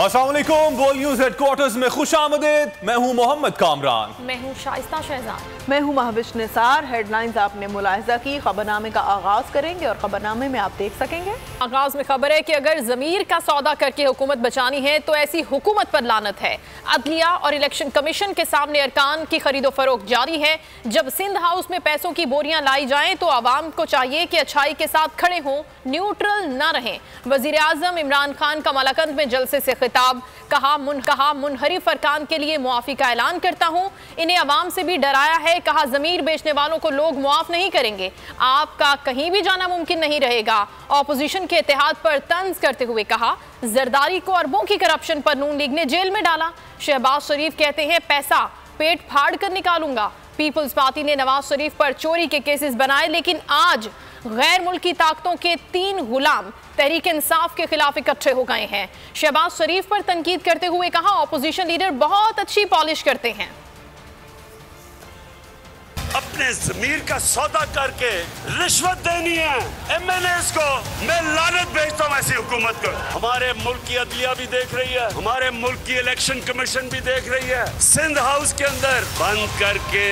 अस्सलाम वालेकुम। World news headquarters में खुशामदीद। मैं हूं मोहम्मद कामरान। मैं हूं शाइस्ता शहजाद। मैं हूं महविश निसार। हेडलाइंस आपने मुलाहिजा की। खबरनामे का आगाज करेंगे और खबरनामे में आप देख सकेंगे। आगाज में खबर है कि अगर जमीर का सौदा करके हुकूमत बचानी है तो ऐसी हुकूमत पर लानत है। अदलिया और इलेक्शन कमीशन के सामने अरकान की खरीदो फरोख्त जारी है। जब सिंध हाउस में पैसों की बोरियां लाई जाएं तो आवाम को चाहिए कि अच्छाई के साथ खड़े हों, न्यूट्रल न रहें। वजीर आजम इमरान खान का मलाकंद में जलसे से खिताब। कहा मुनहरिफ अरकान के लिए मुआफी का ऐलान करता हूं। इन्हें अवाम से भी डराया है। कहा जमीर बेचने वालों को लोग मुआफ नहीं करेंगे। आपका कहीं भी जाना मुमकिन नहीं रहेगा। ऑपोजिशन के इत्तेहाद पर तंज करते हुए कहा जरदारी को अरबों की करप्शन पर नून लीग ने जेल में डाला। शहबाज शरीफ कहते हैं पैसा पेट फाड़ कर निकालूंगा। पीपल्स पार्टी ने नवाज शरीफ पर चोरी के केसेस बनाए, लेकिन आज गैर मुल्की ताकतों के 3 गुलाम तहरीक इंसाफ के खिलाफ इकट्ठे हो गए हैं। शहबाज शरीफ पर तनकीद करते हुए कहा ऑपोजिशन लीडर बहुत अच्छी पॉलिश करते हैं। अपने जमीर का सौदा करके रिश्वत देनी है MNAs को। मैं लानत भेजता हूँ ऐसी हुकूमत को। हमारे मुल्क की अदलिया भी देख रही है, हमारे मुल्क की इलेक्शन कमीशन भी देख रही है। सिंध हाउस के अंदर बंद करके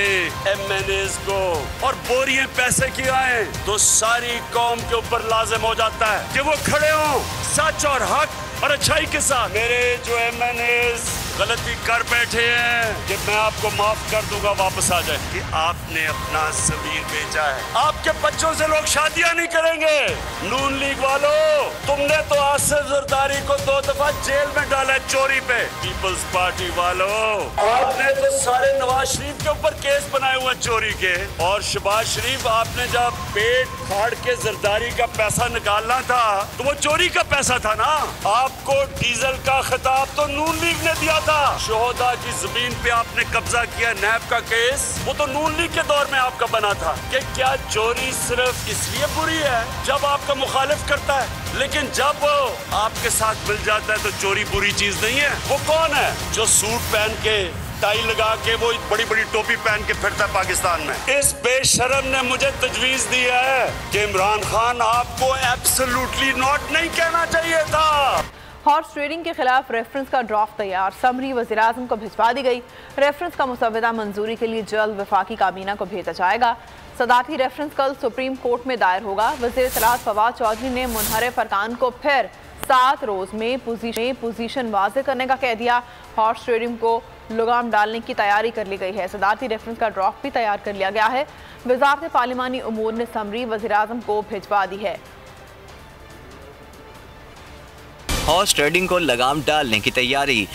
MNAs को और बोरियां पैसे की आए तो सारी कौम के ऊपर लाजिम हो जाता है कि वो खड़े हों सच और हक और अच्छाई के साथ। मेरे जो MNAs गलती कर बैठे हैं कि मैं आपको माफ कर दूंगा, वापस आ जाए कि आपने अपना जमीर बेचा है। आपके बच्चों से लोग शादियां नहीं करेंगे। नून लीग वालों, तुमने तो आसिफ जरदारी को 2 दफा जेल में डाला है चोरी पे। पीपल्स पार्टी वालों, आपने तो सारे नवाज शरीफ के ऊपर केस बनाए हुए चोरी के। और शहबाज शरीफ, आपने जब पेट फाड़ के जरदारी का पैसा निकालना था तो वो चोरी का पैसा था ना। आपको डीजल का खिताब तो नून लीग ने दिया था। शोहदा की जमीन पे आपने कब्जा किया। नैब का केस वो तो नून लीग के दौर में आपका बना था। कि क्या चोरी सिर्फ इसलिए बुरी है जब आपका मुखालिफ करता है, लेकिन जब वो आपके साथ मिल जाता है तो चोरी बुरी चीज नहीं है। वो कौन है जो सूट पहन के टाई लगा के वो बड़ी बड़ी टोपी पहन के फिरता है पाकिस्तान में? इस बेशरम ने मुझे तजवीज दिया है कि इमरान खान आपको एब्सोल्युटली नॉट नहीं कहना चाहिए था। हॉर्स ट्रेडिंग के खिलाफ रेफरेंस का ड्राफ्ट तैयार। समरी वज़ीर आज़म को भिजवा दी गई। रेफरेंस का मुसव्वदा मंजूरी के लिए जल्द वफाकी काबीना को भेजा जाएगा। सदारती रेफरेंस कल सुप्रीम कोर्ट में दायर होगा। वज़ीर इत्तलात फवाद चौधरी ने मुनहरिफ अरकान को फिर 7 रोज में पोजीशन वाज़े करने का कह दिया। हॉर्स ट्रेडिंग को लगाम डालने की तैयारी कर ली गई है। सदारती रेफरेंस का ड्राफ्ट भी तैयार कर लिया गया है। वज़ारत पार्लिमानी उमूर ने समरी वज़ीर आज़म को भिजवा दी है। हॉर्स ट्रेडिंग को लगाम डालने की तैयारी।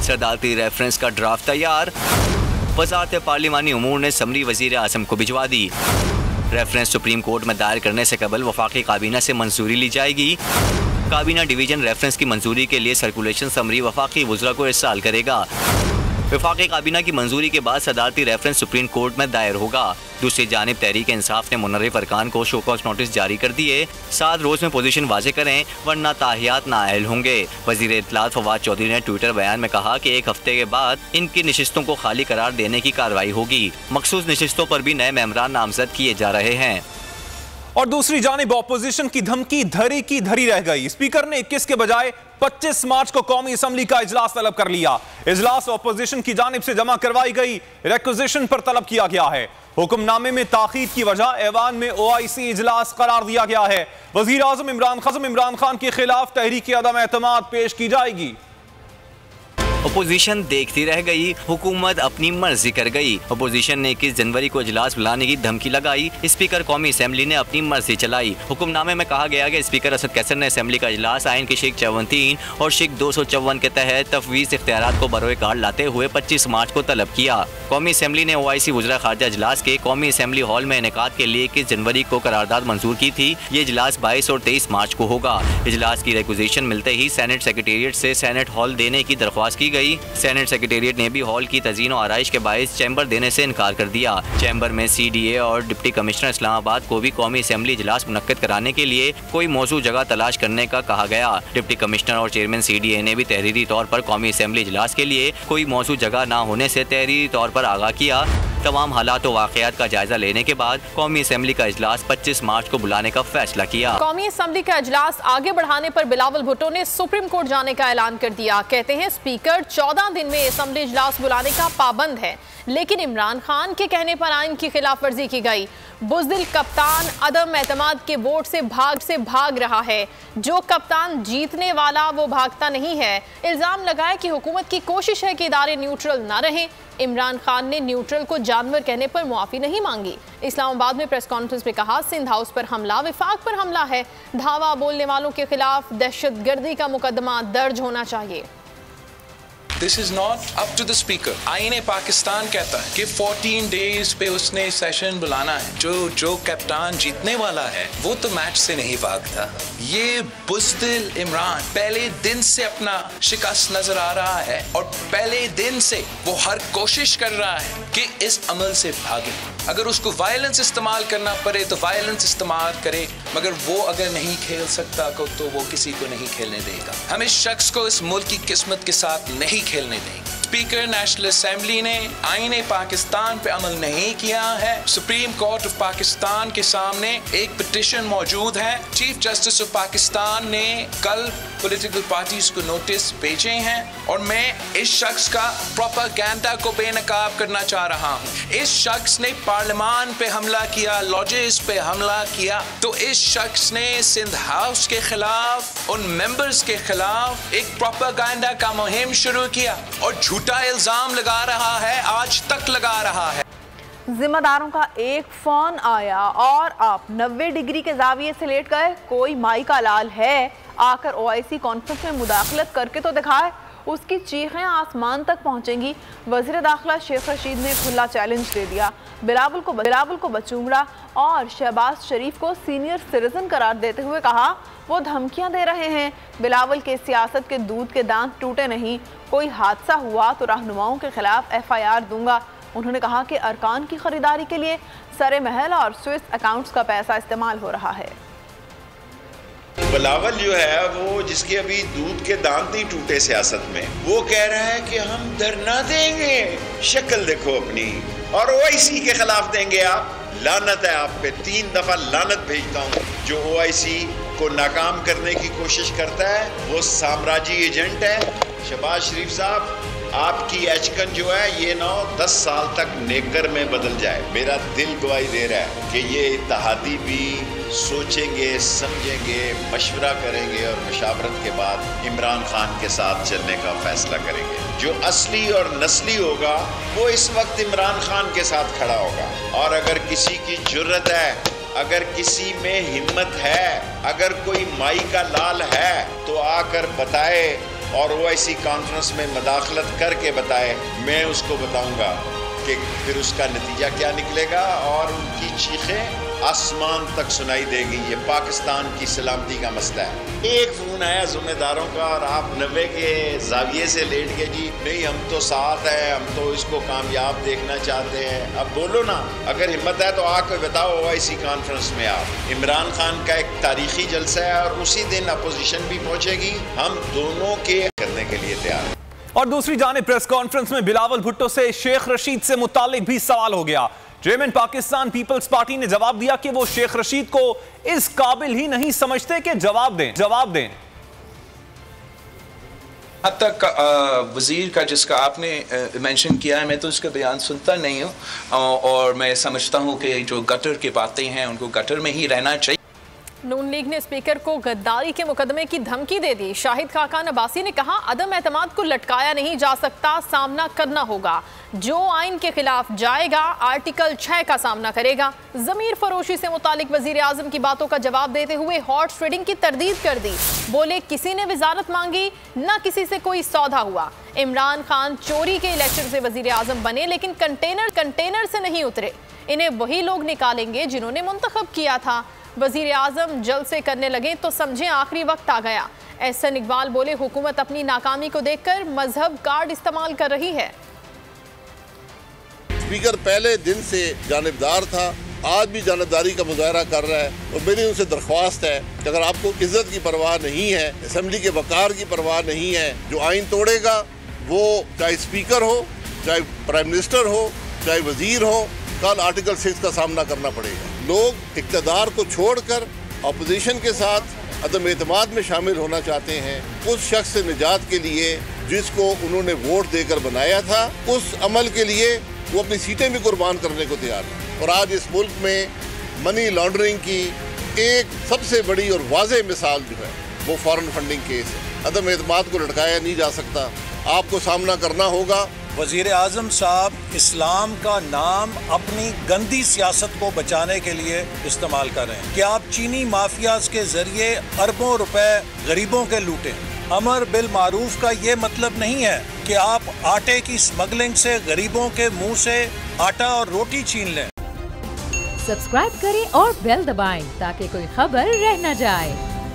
सदारती रेफरेंस का ड्राफ्ट तैयार। वज़ारत पार्लिमानी उमूर ने समरी वज़ीर आज़म को भिजवा दी। रेफरेंस सुप्रीम कोर्ट में दायर करने से कबल वफाकी काबीना से मंजूरी ली जाएगी। काबीना डिवीजन रेफरेंस की मंजूरी के लिए सर्कुलेशन समरी वफाकी वज़रा को इरसाल करेगा। वफाकी काबीना की मंजूरी के बाद सदारती रेफरेंस सुप्रीम कोर्ट में दायर होगा। दूसरी जानिब तहरीक इंसाफ ने मुनहरिफ अरकान को शो कॉज नोटिस जारी कर दिए। 7 रोज में पोजीशन वाजे करें वरना ताहियात नाअहल होंगे। वजीर इत्तलात फवाद चौधरी ने ट्विटर बयान में कहा कि 1 हफ्ते के बाद इनकी नशिस्तों को खाली करार देने की कार्रवाई होगी। मखसूस नशिस्तों पर भी नए मेंबरान नामजद किए जा रहे हैं। और दूसरी जानिब ऑपोजिशन की धमकी धरी की धरी रह गई। स्पीकर ने 21 के बजाय 25 मार्च को कौमी असम्बली का इजलास तलब कर लिया। इजलास ऑपोजिशन की जानिब से जमा करवाई गई रिक्विजिशन पर तलब किया गया है। हुक्मनामे में ताखीर की वजह ऐवान में OIC इजलास करार दिया गया है। वजीर आजम इमरान खान के खिलाफ तहरीक अदम एतमाद पेश की जाएगी। अपोजिशन देखती रह गई, हुकूमत अपनी मर्जी कर गई। अपोजिशन ने 21 जनवरी को इजलास बुलाने की धमकी लगाई। स्पीकर कौमी असेंबली ने अपनी मर्जी चलाई। हुक्मनामे में कहा गया कि स्पीकर असद कैसर ने असेंबली का इजलास आइन की शिक 54 और शिक 254 के तहत तफवीज़ इख्तियारात को बरोए कार लाते हुए 25 मार्च को तलब किया। कौमी असेंबली ने OIC वज़रा ख़ारजा इजलास के कौमी असेंबली हॉल में इनेकाद के लिए 21 जनवरी को करारदाद मंजूर की थी। ये इजलास 22 और 23 मार्च को होगा। इजलास की रिक्विजिशन मिलते ही सेनेट सेक्रेटेरिएट से सेनेट हॉल देने की दरख्वास्त की गई। सेनेट सेक्रेटेरिएट ने भी हॉल की तज़ीन और आराइश के बायस चैम्बर देने से इनकार कर दिया। चैम्बर में CDA और डिप्टी कमिश्नर इस्लामाबाद को भी कौमी असेंबली इजलास मुनक्किद कराने के लिए कोई मौजूद जगह तलाश करने का कहा गया। डिप्टी कमिश्नर और चेयरमैन CDA ने भी तहरीरी तौर पर कौमी असेंबली इजलास के लिए कोई मौजूद जगह न होने से तहरीरी तौर पर आगाह किया। तमाम हालात व वाक़यात का जायजा लेने के बाद कौमी असम्बली का इजलास 25 मार्च को बुलाने का फैसला किया। कौमी असम्बली का इजलास आगे बढ़ाने पर बिलावल भुट्टो ने सुप्रीम कोर्ट जाने का ऐलान कर दिया। कहते हैं स्पीकर 14 दिन में असम्बली इजलास बुलाने का पाबंद है, लेकिन इमरान खान के कहने पर आइन की खिलाफ वर्जी की गई। बुज़दिल कप्तान अदम एतमाद के वोट से भाग रहा है। जो कप्तान जीतने वाला वो भागता नहीं है। इल्जाम लगाया कि हुकूमत की कोशिश है कि इदारे न्यूट्रल ना रहें। इमरान खान ने न्यूट्रल को जानवर कहने पर मुआफ़ी नहीं मांगी। इस्लामाबाद में प्रेस कॉन्फ्रेंस में कहा सिंध हाउस पर हमला विफाक पर हमला है। धावा बोलने वालों के खिलाफ दहशतगर्दी का मुकदमा दर्ज होना चाहिए। This is not up to the speaker. आईने पाकिस्तान कहता है कि 14 डेज पे उसने सेशन बुलाना है। जो कप्तान जीतने वाला है वो तो मैच से नहीं भागता। ये बुज़दिल इमरान पहले दिन से अपना शिकस्त नजर आ रहा है और पहले दिन से वो हर कोशिश कर रहा है कि इस अमल से भागे। अगर उसको वायलेंस इस्तेमाल करना पड़े तो वायलेंस इस्तेमाल करे, मगर वो अगर नहीं खेल सकता तो वो किसी को नहीं खेलने देगा। हम इस शख्स को इस मुल्क की किस्मत के साथ नहीं खेलने देंगे। स्पीकर नेशनल असेंबली ने आईने पाकिस्तान पे अमल नहीं किया है। सुप्रीम कोर्ट ऑफ पाकिस्तान के सामने एक पिटीशन मौजूद है। चीफ जस्टिस ऑफ पाकिस्तान ने कल पॉलिटिकल पार्टीज को नोटिस भेजे हैं और मैं इस शख्स का प्रोपेगेंडा को बेनकाब करना चाह रहा हूँ। इस शख्स ने पार्लियामान पे हमला किया, लॉजेस पे हमला किया, तो इस शख्स ने सिंध हाउस के खिलाफ, उन मेंबर्स के खिलाफ एक प्रोपेगेंडा का मुहिम शुरू किया और झूठा इल्जाम लगा रहा है, आज तक लगा रहा है। जिम्मेदारों का एक फोन आया और आप 90 डिग्री के जाविये से लेट गए। कोई माई का लाल है, आकर ओआईसी कॉन्फ्रेंस में मुदाखलत करके तो दिखाए। उसकी चीखें आसमान तक पहुंचेंगी। वज़ीर दाखिला शेख रशीद ने खुला चैलेंज दे दिया। बिलावल को बचूमड़ा और शहबाज शरीफ को सीनियर सिटीजन करार देते हुए कहा वो धमकियां दे रहे हैं। बिलावल के सियासत के दूध के दांत टूटे नहीं। कोई हादसा हुआ तो रहनुमाओं के खिलाफ FIR दूंगा। उन्होंने कहा कि अरकान की खरीदारी के लिए सरे महल और स्विस अकाउंट्स का पैसा इस्तेमाल हो रहा है। बिलावल जो है वो जिसके अभी दूध के दांत नहीं टूटे सियासत में, वो कह रहा है कि हम धरना देंगे। शक्ल देखो अपनी, और OIC के खिलाफ देंगे आप। लानत है आप पे, 3 दफा लानत भेजता हूँ। जो OIC को नाकाम करने की कोशिश करता है वो साम्राज्य एजेंट है। शहबाज शरीफ साहब, आपकी एचकन जो है ये 9-10 साल तक नेकर में बदल जाए। मेरा दिल गवाही दे रहा है कि ये इत्तेहादी भी सोचेंगे, समझेंगे, मशवरा करेंगे और मशावरत के बाद इमरान खान के साथ चलने का फैसला करेंगे। जो असली और नस्ली होगा वो इस वक्त इमरान खान के साथ खड़ा होगा। और अगर किसी की जुर्रत है, अगर किसी में हिम्मत है, अगर कोई माई का लाल है तो आकर बताए और OIC कॉन्फ्रेंस में मुदाखलत करके बताए। मैं उसको बताऊंगा कि फिर उसका नतीजा क्या निकलेगा और उनकी चीखें आसमान तक सुनाई देगी। ये पाकिस्तान की सलामती का मसला है। एक फोन आया जिम्मेदारों का और आप 90 के जाविये से लेट गए जी। नहीं, हम तो साथ हैं, हम तो इसको कामयाब देखना चाहते हैं। अब बोलो ना, अगर हिम्मत है तो आकर बताओ OIC कॉन्फ्रेंस में आप। इमरान खान का एक तारीखी जलसा है और उसी दिन अपोजिशन भी पहुंचेगी। हम दोनों के करने के लिए तैयार हैं। और दूसरी जानिब प्रेस कॉन्फ्रेंस में बिलावल भुट्टो से शेख रशीद से मुतालिक भी सवाल हो गया। चेयरमैन पाकिस्तान पीपल्स पार्टी ने जवाब दिया कि वो शेख रशीद को इस काबिल ही नहीं समझते कि जवाब दें। हद तक वज़ीर का जिसका आपने मेंशन किया है, मैं तो उसका बयान सुनता नहीं हूँ और मैं समझता हूँ कि जो गटर की बातें हैं उनको गटर में ही रहना चाहिए। नून लीग ने स्पीकर को गद्दारी के मुकदमे की धमकी दे दी। शाहिद खाकान अब्बासी ने कहा अदम एतमाद को लटकाया नहीं जा सकता, सामना करना होगा। जो आइन के खिलाफ जाएगा आर्टिकल 6 का सामना करेगा। जमीर फरोशी से मुतालिक वजीर आजम की बातों का जवाब देते हुए हॉर्स ट्रेडिंग की तरदीद कर दी। बोले किसी ने वजारत मांगी, न किसी से कोई सौदा हुआ। इमरान खान चोरी के इलेक्शन से वजीर आजम बने, लेकिन कंटेनर से नहीं उतरे। इन्हें वही लोग निकालेंगे जिन्होंने मुंतखब किया था। वजीर आजम जल्द से करने लगे तो समझें आखिरी वक्त आ गया। एहसन इकबाल बोले हुकूमत अपनी नाकामी को देखकर मजहब कार्ड इस्तेमाल कर रही है। स्पीकर पहले दिन से जानिबदार था, आज भी जानबदारी का मुजाहरा कर रहा है। और मेरी उनसे दरख्वास्त है कि अगर आपको इज्जत की परवाह नहीं है, असम्बली के वकार की परवाह नहीं है, जो आइन तोड़ेगा वो चाहे स्पीकर हो, चाहे प्राइम मिनिस्टर हो, चाहे वजीर हो, कल आर्टिकल 6 का सामना करना पड़ेगा। लोग इक़्तिदार को छोड़कर अपोजिशन के साथ अदम एतमाद में शामिल होना चाहते हैं। उस शख्स से निजात के लिए जिसको उन्होंने वोट देकर बनाया था, उस अमल के लिए वो अपनी सीटें भी कुर्बान करने को तैयार हैं। और आज इस मुल्क में मनी लॉन्ड्रिंग की एक सबसे बड़ी और वाज़ेह मिसाल जो है वो फॉरेन फंडिंग केस है। अदम एतमाद को लटकाया नहीं जा सकता, आपको सामना करना होगा। वज़ीर आज़म साहब इस्लाम का नाम अपनी गंदी सियासत को बचाने के लिए इस्तेमाल कर रहे हैं कि आप चीनी माफियाज के जरिए अरबों रुपए गरीबों के लूटें। अमर बिल मारूफ का ये मतलब नहीं है कि आप आटे की स्मगलिंग से गरीबों के मुंह से आटा और रोटी छीन लें। सब्सक्राइब करें और बेल दबाएं ताकि कोई खबर रह न जाए।